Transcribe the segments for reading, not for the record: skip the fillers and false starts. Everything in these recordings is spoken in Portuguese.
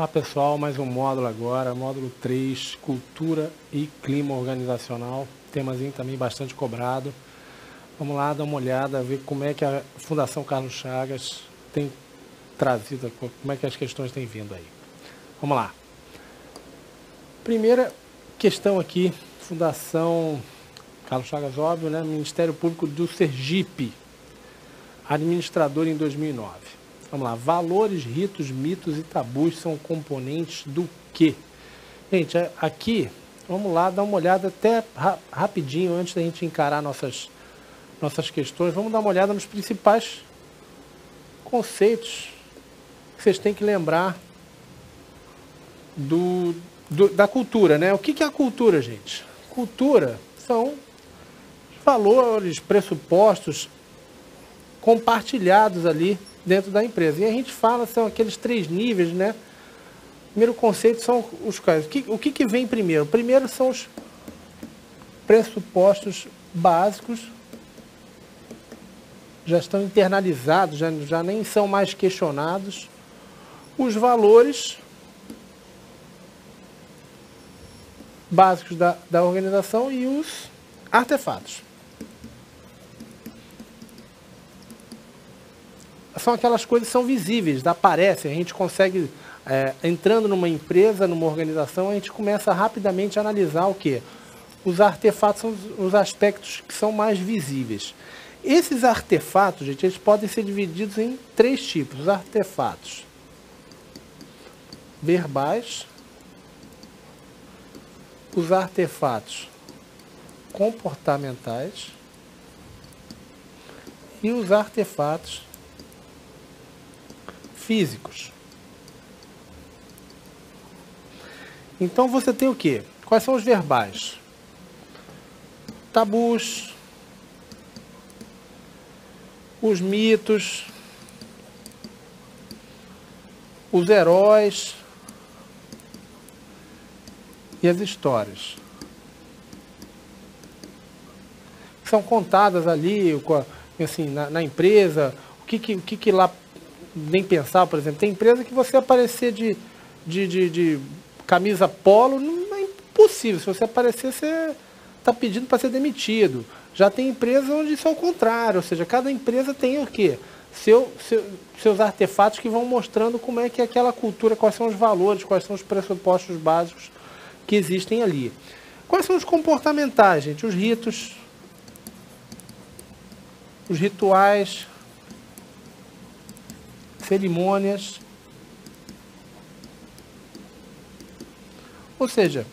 Olá pessoal, mais um módulo agora, módulo 3, Cultura e Clima Organizacional, temazinho também bastante cobrado. Vamos lá dar uma olhada, ver como é que a Fundação Carlos Chagas tem trazido, como é que as questões têm vindo aí. Vamos lá. Primeira questão aqui, Fundação Carlos Chagas, óbvio, né? Ministério Público do Sergipe, administrador em 2009. Vamos lá, valores, ritos, mitos e tabus são componentes do quê? Gente, aqui, vamos lá dar uma olhada até rapidinho, antes da gente encarar nossas questões, vamos dar uma olhada nos principais conceitos que vocês têm que lembrar da cultura, né? O que é a cultura, gente? Cultura são valores, pressupostos compartilhados ali dentro da empresa. E a gente fala, são aqueles 3 níveis, né? Primeiro conceito são os quais. O que vem primeiro? Primeiro são os pressupostos básicos, já estão internalizados, já nem são mais questionados. Os valores básicos da organização e os artefatos. São aquelas coisas que são visíveis, aparecem, a gente consegue, entrando numa empresa, numa organização, a gente começa rapidamente a analisar o quê? Os artefatos são os aspectos que são mais visíveis. Esses artefatos, gente, eles podem ser divididos em 3 tipos. Os artefatos verbais, os artefatos comportamentais e os artefatos físicos. Então você tem o quê? Quais são os verbais? Tabus, os mitos, os heróis e as histórias. São contadas ali, assim, na empresa, o que lá nem pensar, por exemplo, tem empresa que você aparecer de camisa polo, não é impossível. Se você aparecer, você está pedindo para ser demitido. Já tem empresa onde isso é o contrário, ou seja, cada empresa tem o quê? Seus artefatos que vão mostrando como é que é aquela cultura, quais são os valores, quais são os pressupostos básicos que existem ali. Quais são os comportamentais, gente? Os ritos, os rituais, cerimônias. Ou seja,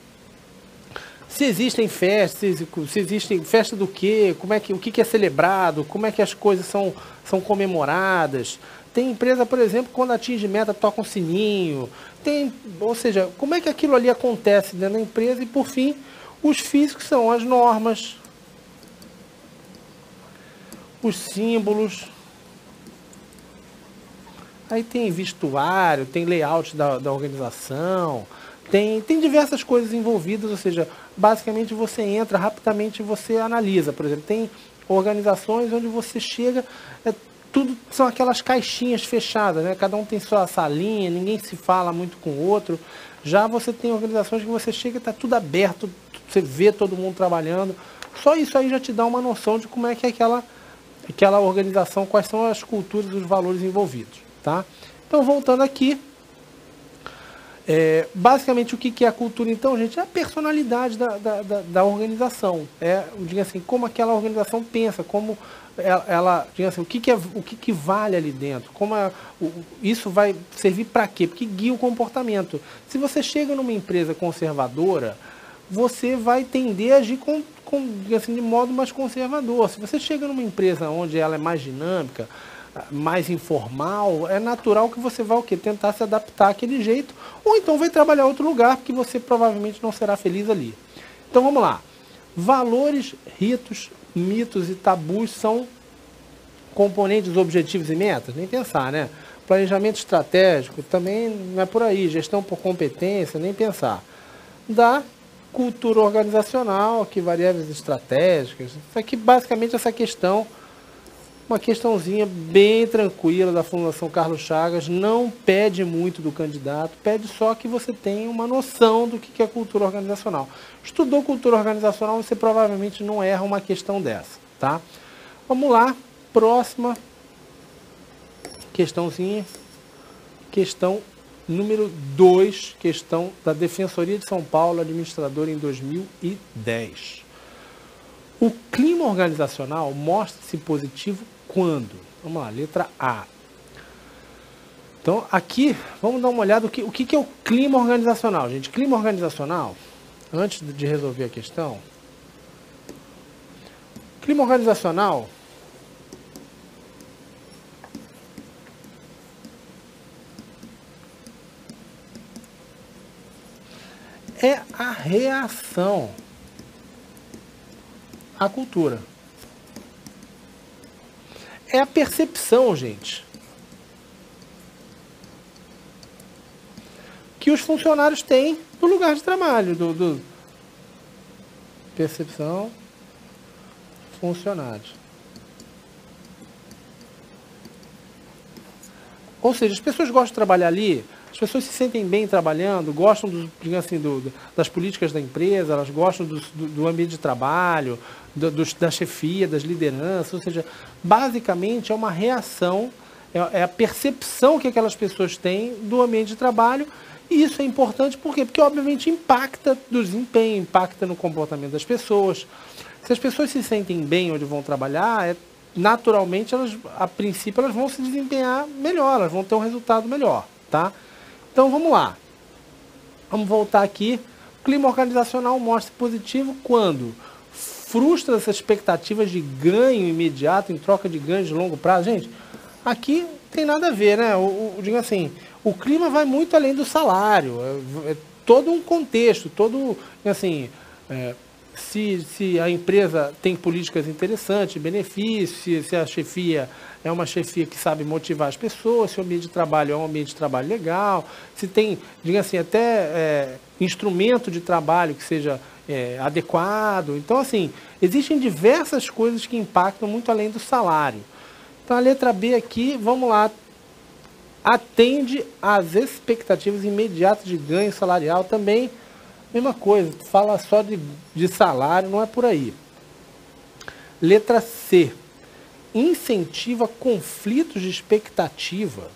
se existem festas, se existem festa do quê, o que é celebrado, como é que as coisas são comemoradas. Tem empresa, por exemplo, quando atinge meta, toca um sininho. Ou seja, como é que aquilo ali acontece dentro da empresa. E, por fim, os físicos são as normas, os símbolos. Aí tem vestuário, tem layout da organização, tem diversas coisas envolvidas, ou seja, basicamente você entra, rapidamente você analisa. Por exemplo, tem organizações onde você chega, tudo são aquelas caixinhas fechadas, né? Cada um tem sua salinha, ninguém se fala muito com o outro. Já você tem organizações que você chega e está tudo aberto, você vê todo mundo trabalhando. Só isso aí já te dá uma noção de como é que é aquela organização, quais são as culturas e os valores envolvidos. Tá? Então, voltando aqui, basicamente o que é a cultura, então, gente? É a personalidade da organização. Diga assim, como aquela organização pensa, como ela diga assim, o que vale ali dentro, isso vai servir para quê? Porque guia o comportamento. Se você chega numa empresa conservadora, você vai tender a agir assim, de modo mais conservador. Se você chega numa empresa onde ela é mais dinâmica, mais informal, é natural que você vai o quê? Tentar se adaptar àquele jeito, ou então vai trabalhar em outro lugar, porque você provavelmente não será feliz ali. Então vamos lá. Valores, ritos, mitos e tabus são componentes dos objetivos e metas? Nem pensar, né? Planejamento estratégico também não é por aí. Gestão por competência, nem pensar. Da cultura organizacional, que variáveis estratégicas. Isso aqui, basicamente, essa questão Uma questãozinha bem tranquila da Fundação Carlos Chagas, não pede muito do candidato, pede só que você tenha uma noção do que é cultura organizacional. Estudou cultura organizacional, você provavelmente não erra uma questão dessa, tá? Vamos lá, próxima questãozinha, questão número 2, questão da Defensoria de São Paulo, administradora em 2010. O clima organizacional mostra-se positivo quando? Vamos lá, letra A. Então, aqui, vamos dar uma olhada o que é o clima organizacional, gente. Clima organizacional, antes de resolver a questão, clima organizacional é a reação à cultura. É a percepção, gente, que os funcionários têm do lugar de trabalho, percepção, funcionários. Ou seja, as pessoas gostam de trabalhar ali, as pessoas se sentem bem trabalhando, gostam das políticas da empresa, elas gostam do ambiente de trabalho, da chefia, das lideranças, ou seja, basicamente é uma reação, é a percepção que aquelas pessoas têm do ambiente de trabalho, e isso é importante por quê? Porque obviamente impacta no desempenho, impacta no comportamento das pessoas. Se as pessoas se sentem bem onde vão trabalhar, naturalmente, a princípio, elas vão se desempenhar melhor, elas vão ter um resultado melhor, tá? Então, vamos lá. Vamos voltar aqui. O clima organizacional mostra positivo quando frustra essas expectativas de ganho imediato em troca de ganhos de longo prazo. Gente, aqui tem nada a ver, né? Digo assim, o clima vai muito além do salário. É todo um contexto, todo, assim... Se a empresa tem políticas interessantes, benefícios, se a chefia é uma chefia que sabe motivar as pessoas, se o ambiente de trabalho é um ambiente de trabalho legal, se tem, diga assim, até instrumento de trabalho que seja adequado. Então, assim, existem diversas coisas que impactam muito além do salário. Então, a letra B aqui, vamos lá, atende às expectativas imediatas de ganho salarial também. Mesma coisa, fala só de salário, não é por aí. Letra C. Incentiva conflitos de expectativa,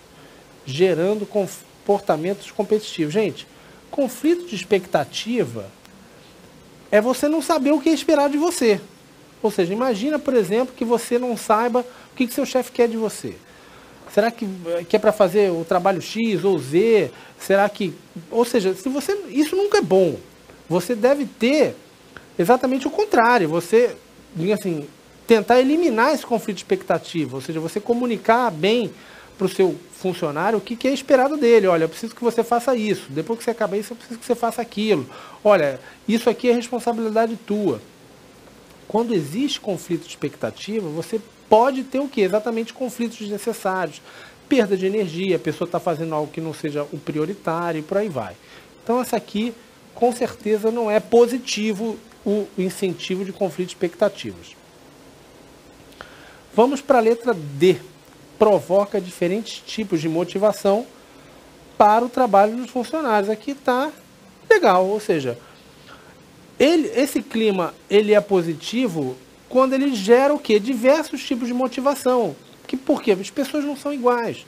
gerando comportamentos competitivos. Gente, conflito de expectativa é você não saber o que é esperado de você. Ou seja, imagina, por exemplo, que você não saiba o que seu chefe quer de você. Será que é para fazer o trabalho X ou Z? Será que... Ou seja, se você, isso nunca é bom. Você deve ter exatamente o contrário. Você, diga assim, tentar eliminar esse conflito de expectativa. Ou seja, você comunicar bem para o seu funcionário o que é esperado dele. Olha, eu preciso que você faça isso. Depois que você acabar isso, eu preciso que você faça aquilo. Olha, isso aqui é responsabilidade tua. Quando existe conflito de expectativa, você pode ter o quê? Exatamente conflitos desnecessários. Perda de energia, a pessoa está fazendo algo que não seja o prioritário e por aí vai. Então, essa aqui, com certeza, não é positivo o incentivo de conflito de expectativas. Vamos para a letra D. Provoca diferentes tipos de motivação para o trabalho dos funcionários. Aqui está legal, ou seja, esse clima ele é positivo quando ele gera o quê? Diversos tipos de motivação. Por quê? As pessoas não são iguais.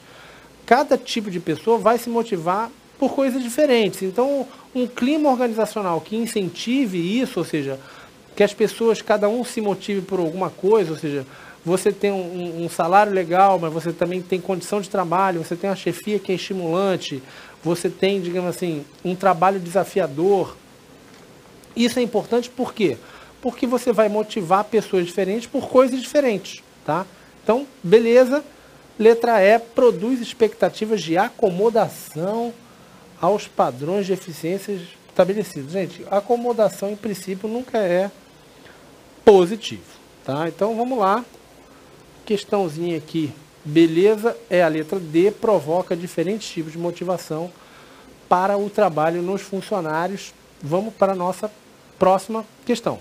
Cada tipo de pessoa vai se motivar por coisas diferentes. Então, um clima organizacional que incentive isso, ou seja, que as pessoas, cada um se motive por alguma coisa, ou seja, você tem um salário legal, mas você também tem condição de trabalho, você tem uma chefia que é estimulante, você tem, digamos assim, um trabalho desafiador. Isso é importante por quê? Porque você vai motivar pessoas diferentes por coisas diferentes, tá? Então, beleza. Letra E, produz expectativas de acomodação aos padrões de eficiência estabelecidos. Gente, acomodação, em princípio, nunca é positivo, tá? Então, vamos lá. Questãozinha aqui, beleza, é a letra D, provoca diferentes tipos de motivação para o trabalho nos funcionários. Vamos para a nossa próxima questão.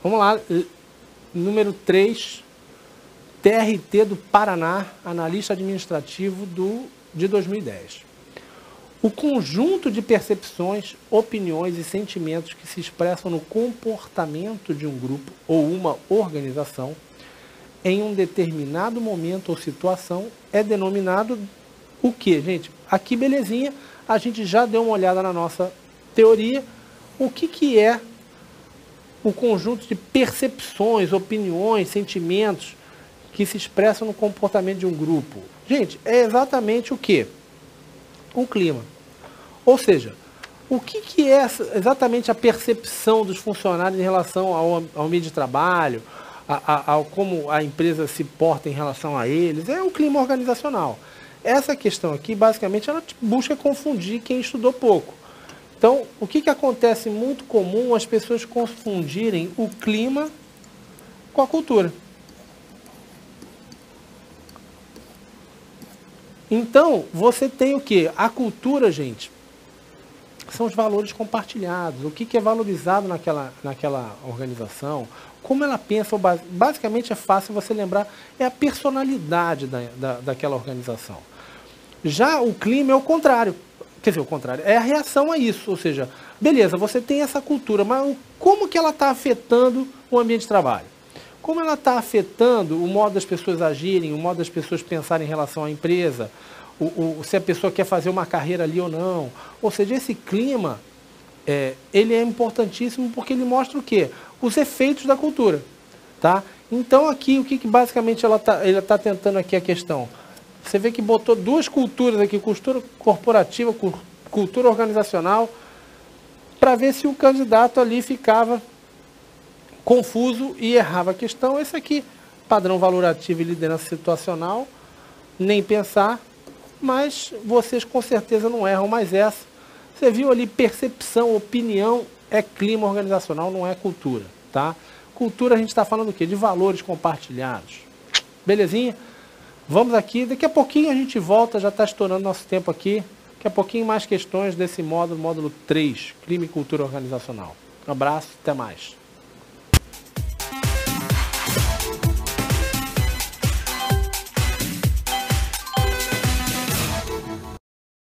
Vamos lá, número 3, TRT do Paraná, analista administrativo de 2010. O conjunto de percepções, opiniões e sentimentos que se expressam no comportamento de um grupo ou uma organização em um determinado momento ou situação é denominado o quê, gente? Aqui, belezinha, a gente já deu uma olhada na nossa teoria. O que é o conjunto de percepções, opiniões, sentimentos que se expressam no comportamento de um grupo? Gente, é exatamente o quê? O clima. Ou seja, o que é exatamente a percepção dos funcionários em relação ao meio de trabalho, ao como a empresa se porta em relação a eles? É o clima organizacional. Essa questão aqui, basicamente, ela busca confundir quem estudou pouco. Então, o que acontece muito comum as pessoas confundirem o clima com a cultura. Então, você tem o quê? A cultura, gente, são os valores compartilhados. O que é valorizado naquela organização, como ela pensa, basicamente é fácil você lembrar, é a personalidade daquela organização. Já o clima é o contrário. Quer dizer, o contrário, é a reação a isso. Ou seja, beleza, você tem essa cultura, mas como que ela está afetando o ambiente de trabalho? Como ela está afetando o modo das pessoas agirem, o modo das pessoas pensarem em relação à empresa, se a pessoa quer fazer uma carreira ali ou não. Ou seja, esse clima, ele é importantíssimo porque ele mostra o quê? Os efeitos da cultura. Tá? Então aqui, o que basicamente ele está tentando aqui a questão? Você vê que botou duas culturas aqui, cultura corporativa, cultura organizacional, para ver se o candidato ali ficava confuso e errava a questão. Esse aqui, padrão valorativo e liderança situacional, nem pensar, mas vocês com certeza não erram mais essa. Você viu ali percepção, opinião, é clima organizacional, não é cultura, tá? Cultura a gente está falando o quê? De valores compartilhados. Belezinha? Vamos aqui, daqui a pouquinho a gente volta, já está estourando nosso tempo aqui. Daqui a pouquinho mais questões desse módulo 3, clima e cultura organizacional. Um abraço, até mais.